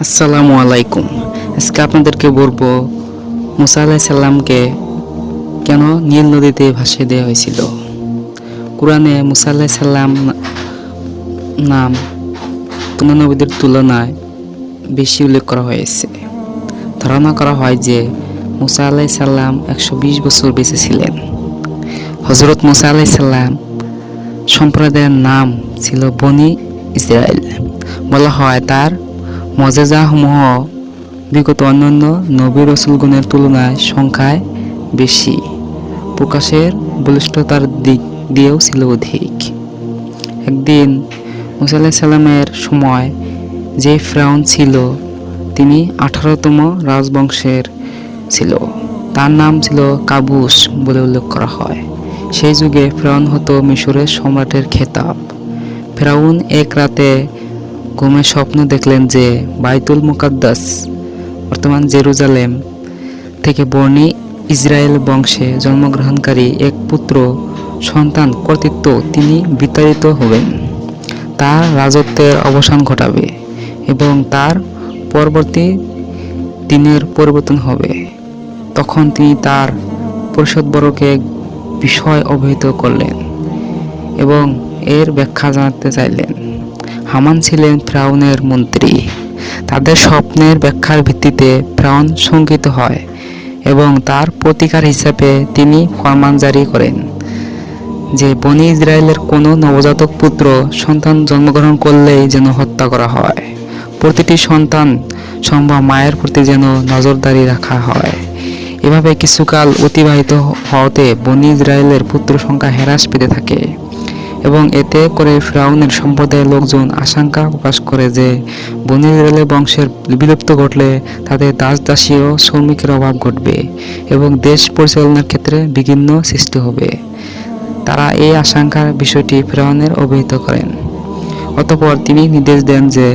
আসসালামু আলাইকুম। আজকে আপনাদেরকে বলবো মুসা আলাইহিস সালামকে কেন নীল নদীতে ভাসিয়ে দেওয়া হয়েছিল। কোরআনে মুসা আলাইহিস সালাম নাম অন্য নবীদের তুলনায় বেশি উল্লেখ করা হয়েছে। ধারণা করা হয় যে মুসা আলাইহিস সালাম 120 বছর বেঁচে ছিলেন। হযরত মুসা আলাইহিস সালাম সম্প্রদায়ের নাম ছিল বনি ইসরাইল। বলা হয় তার মুজিজাসমূহ বিগত অন্যান্য নবী রাসূলগণের তুলনায় সংখ্যায় বেশি, প্রকাশের বলিষ্ঠতার দিক দিয়েও ছিল অধিক। একদিন মুসা আলাইহিস সালামের সময় যে ফিরআউন ছিল তিনি 18তম রাজবংশের ছিল। তার নাম ছিল কাবুস বলে উল্লেখ করা হয়। সেই যুগে ফিরআউন হতো মিশরের সম্রাটের খেতাব। ফিরআউন এক রাতে ঘুমে স্বপ্ন দেখলেন যে বাইতুল মুকাদ্দাস বর্তমান জেরুজালেম থেকে বনি ইসরায়েল বংশে জন্মগ্রহণকারী এক পুত্র সন্তান কর্তৃত্ব তিনি বিতাড়িত হবেন, তার রাজত্বের অবসান ঘটাবে এবং তার পরবর্তী দিনের পরিবর্তন হবে। তখন তিনি তার পরিষদবর্গকে বিষয় অবহিত করলেন এবং এর ব্যাখ্যা জানাতে চাইলেন। হামান ছিলেন ফিরআউনের মন্ত্রী। তাদের স্বপ্নের ব্যাখ্যার ভিত্তিতে ফিরআউন শঙ্কিত হয় এবং তার প্রতিকার হিসেবে তিনি ফরমান জারি করেন যে বনি ইসরায়েলের কোনো নবজাতক পুত্র সন্তান জন্মগ্রহণ করলেই যেন হত্যা করা হয়। প্রতিটি সন্তান সম্ভব মায়ের প্রতি যেন নজরদারি রাখা হয়। এভাবে কিছুকাল অতিবাহিত হওয়াতে বনি ইসরায়েলের পুত্র সংখ্যা হ্রাস পেতে থাকে এবং এতে করে ফিরআউনের সম্প্রদায়ের লোকজন আশঙ্কা প্রকাশ করে যে বনি ইসরায়েলের বংশের বিলুপ্ত ঘটলে তাদের দাস-দাসী ও শ্রমিকের অভাব ঘটবে এবং দেশ পরিচালনার ক্ষেত্রে বিঘ্ন সৃষ্টি হবে। তারা এই আশঙ্কার বিষয়টি ফিরআউনের অবহিত করেন। অতঃপর তিনি নির্দেশ দেন যে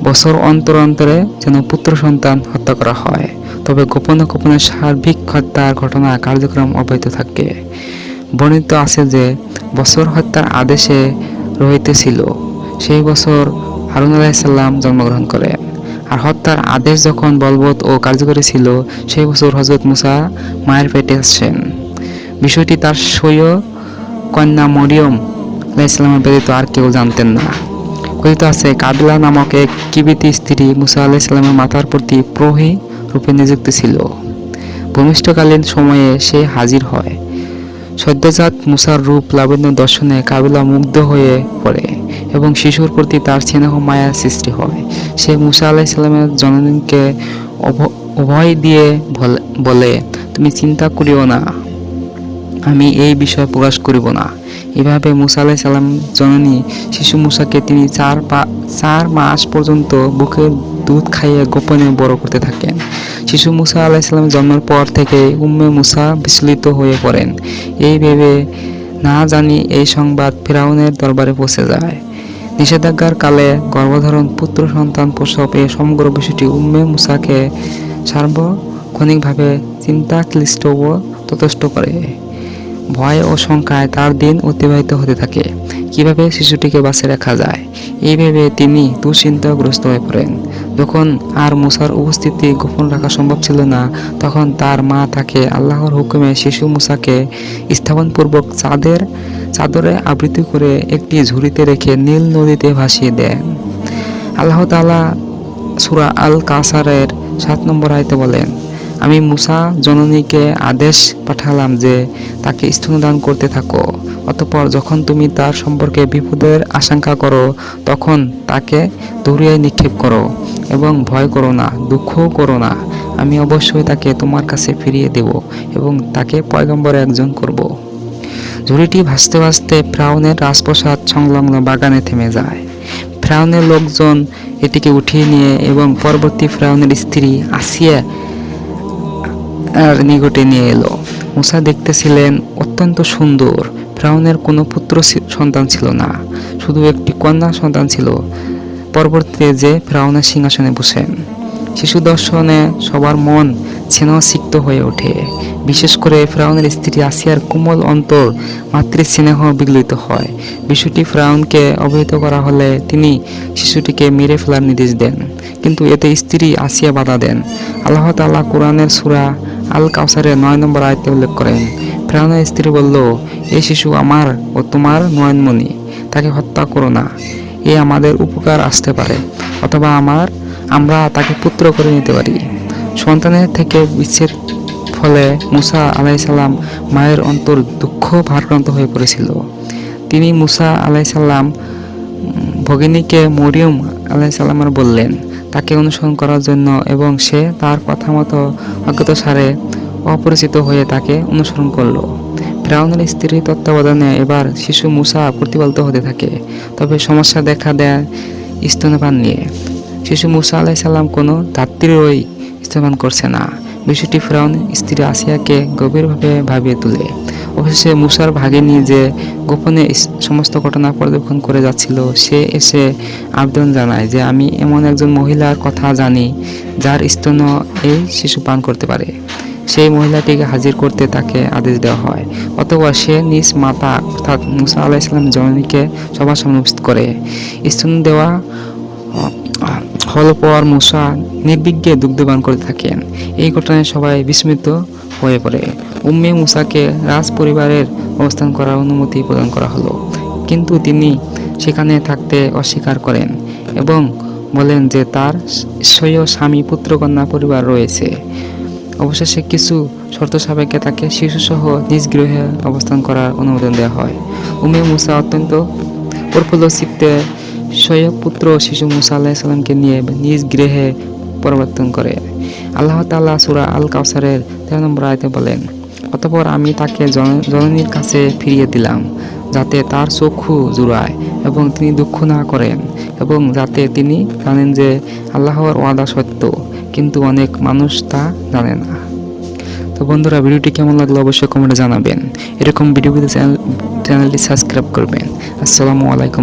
বছর অন্তর অন্তরে যেন পুত্র সন্তান হত্যা করা হয়, তবে গোপনে গোপনে সার্বিক হত্যার ঘটনা কার্যক্রম অব্যাহত থাকে। বর্ণিত আছে যে বছর হত্যার আদেশে রহিতেছিল সেই বছর হারুন আলাইহিস সালাম জন্মগ্রহণ করেন, আর হত্যার আদেশ যখন বলবৎ ও কার্যকরী ছিল সেই বছর হযরত মুসা মায়ের পেটে আসেন। বিষয়টি তার স্বীয় কন্যা মরিয়ম আলাইহিস সালামের ব্যতীত আর কেউ জানতেন না। কথিত আছে কাবিলা নামক এক কিবতী স্ত্রী মুসা আলাইহিস সালামের মাতার প্রতি প্রহরী রূপে নিযুক্ত ছিল। ভূমিষ্ঠকালীন সময়ে সে হাজির হয়। সদ্যজাত মুসার রূপ লাবণ্য দর্শনে কাবিলা মুগ্ধ হয়ে পড়ে এবং শিশুর প্রতি তার স্নেহ মায়ার সৃষ্টি হয়। সে মুসা আলাইহিস সালামের জননীকে অভয় দিয়ে বলে, তুমি চিন্তা করিও না, আমি এই বিষয় প্রকাশ করিব না। এভাবে মুসা আলাইহিস সালাম জননী শিশু মুসাকে তিনি 4 মাস পর্যন্ত বুকের দুধ খাইয়ে গোপনে বড় করতে থাকেন। শিশু মুসা আলাইহিস সালামের জন্মের পর থেকে উম্মে মুসা বিচলিত হয়ে পড়েন। এই ভেবে না জানি এই সংবাদ ফিরআউনের দরবারে পৌঁছে যায়। নিষেধাজ্ঞার কালে গর্ভধারণ পুত্র সন্তান প্রসব এই সমগ্র বিষয়টি উম্মে মুসাকে সার্বক্ষণিকভাবে চিন্তাক্লিষ্ট ও ততষ্ট করে। ভয় ও শঙ্কায় তার দিন অতিবাহিত হতে থাকে। কিভাবে শিশুটিকে বাঁচিয়ে রাখা যায় এই ভেবে তিনি দুশ্চিন্তাগ্রস্ত হয়ে পড়েন। যখন আর মুসার উপস্থিতি গোপন রাখা সম্ভব ছিল না, তখন তার মা তাকে আল্লাহর হুকুমে শিশু মুসাকে স্থাপনপূর্বক চাদরে আবৃত করে একটি ঝুড়িতে রেখে নীল নদীতে ভাসিয়ে দেন। আল্লাহ তাআলা সূরা আল কাউসারের 7 নম্বর আয়াতে বলেন, আমি মুসা জননীকে আদেশ পাঠালাম যে তাকে স্তন্যদান করতে থাকো। অতঃপর যখন তুমি তার সম্পর্কে বিপদের আশঙ্কা করো তখন তাকে দূরে নিক্ষেপ করো এবং ভয় করো না, দুঃখও করো না। আমি অবশ্যই তাকে তোমার কাছে ফিরিয়ে দেব এবং তাকে পয়গম্বরের একজন করব। ঝুড়িটি ভাসতে ভাসতে ফিরআউনের রাজপ্রাসাদ সংলগ্ন বাগানে থেমে যায়। ফিরআউনের লোকজন এটিকে উঠিয়ে নিয়ে এবং পরবর্তী ফিরআউনের স্ত্রী আসিয়া আর নিকটে নিয়ে এলো। মুসা দেখতেছিলেন অত্যন্ত সুন্দর। ফিরআউনের কোনো পুত্র সন্তান ছিল না, শুধু একটি কন্যা সন্তান ছিল। পরবর্তীতে যে ফিরআউনের সিংহাসনে বসেন। শিশু দর্শনে সবার মন স্নেহসিক্ত হয়ে ওঠে। বিশেষ করে ফিরআউনের স্ত্রী আসিয়ার কোমল অন্তর মাতৃস্নেহ বিগলিত হয়। বিষয়টি ফিরআউনকে অবহিত করা হলে তিনি শিশুটিকে মেরে ফেলার নির্দেশ দেন, কিন্তু এতে স্ত্রী আসিয়া বাধা দেন। আল্লাহ তাআলা কোরআনের সূরা আল কাউসারের 9 নম্বর আয়াতে উল্লেখ করেন, ফিরআউনের স্ত্রী বলল, এই শিশু আমার ও তোমার নয়নমণি, তাকে হত্যা করো না। এ আমাদের উপকার আসতে পারে, অথবা আমরা তাকে পুত্র করে নিতে পারি। সন্তানের থেকে বিচ্ছের ফলে মুসা আলাইসাল্লাম মায়ের অন্তর দুঃখ ভারাক্রান্ত হয়ে পড়েছিল। তিনি মুসা আলাইসাল্লাম ভগিনীকে মরিয়ম আলাইসাল্লামের বললেন তাকে অনুসরণ করার জন্য, এবং সে তার কথা মতো অজ্ঞাতসারে অপরিচিত হয়ে তাকে অনুসরণ করল। ফিরআউনের স্ত্রীর তত্ত্বাবধানে এবার শিশু মুসা প্রতিপালিত হতে থাকে। তবে সমস্যা দেখা দেয় স্তন্যপান নিয়ে। শিশু মুসা আলাইসাল্লাম কোনো ধাত্রীরই স্তন্যপান করছে না। বিষয়টি ফিরআউনের স্ত্রী আসিয়াকে গভীরভাবে ভাবিয়ে তোলে। অবশেষে মুসার ভাগিনী যে গোপনে সমস্ত ঘটনা পর্যবেক্ষণ করে যাচ্ছিল, সে এসে আবেদন জানায় যে আমি এমন একজন মহিলার কথা জানি যার স্তন্য এই শিশু পান করতে পারে। সেই মহিলাটিকে হাজির করতে তাকে আদেশ দেওয়া হয়। অতঃপর সে নিজ মাতা অর্থাৎ মুসা আলাইহিস জননীকে সবার সামনে উপস্থিত করে। স্তন্য দেওয়া হল পর মুসা নির্বিঘ্নে দুগ্ধপান করতে থাকেন। এই ঘটনায় সবাই বিস্মিত হয়ে পড়ে। উম্মে মুসাকে রাজ পরিবারের অবস্থান করার অনুমতি প্রদান করা হলো, কিন্তু তিনি সেখানে থাকতে অস্বীকার করেন এবং বলেন যে তার স্বীয় স্বামী, পুত্রকন্যা পরিবার রয়েছে। অবশেষে কিছু শর্ত সাপেক্ষে তাকে শিশুসহ নিজ গৃহে অবস্থান করার অনুমোদন দেওয়া হয়। উম্মে মুসা অত্যন্ত প্রফুল্ল চিত্তে স্বয়ং পুত্র শিশু মুসা আলাইহিস সালামকে নিয়ে নিজ গৃহে প্রবর্তন করে। আল্লাহ তাআলা সূরা আল কাউসারের 13 নম্বর আয়াতে বলেন, অতঃপর আমি তাকে জননীর কাছে ফিরিয়ে দিলাম, যাতে তার চক্ষু জুড়ায় এবং তিনি দুঃখ না করেন, এবং যাতে তিনি জানেন যে আল্লাহর ওয়াদা সত্য, কিন্তু অনেক মানুষ তা জানে না। তো বন্ধুরা, ভিডিওটি কেমন লাগলো অবশ্যই কমেন্টে জানাবেন। এরকম ভিডিও পেতে চ্যানেলটি সাবস্ক্রাইব করবেন। আসসালামু আলাইকুম।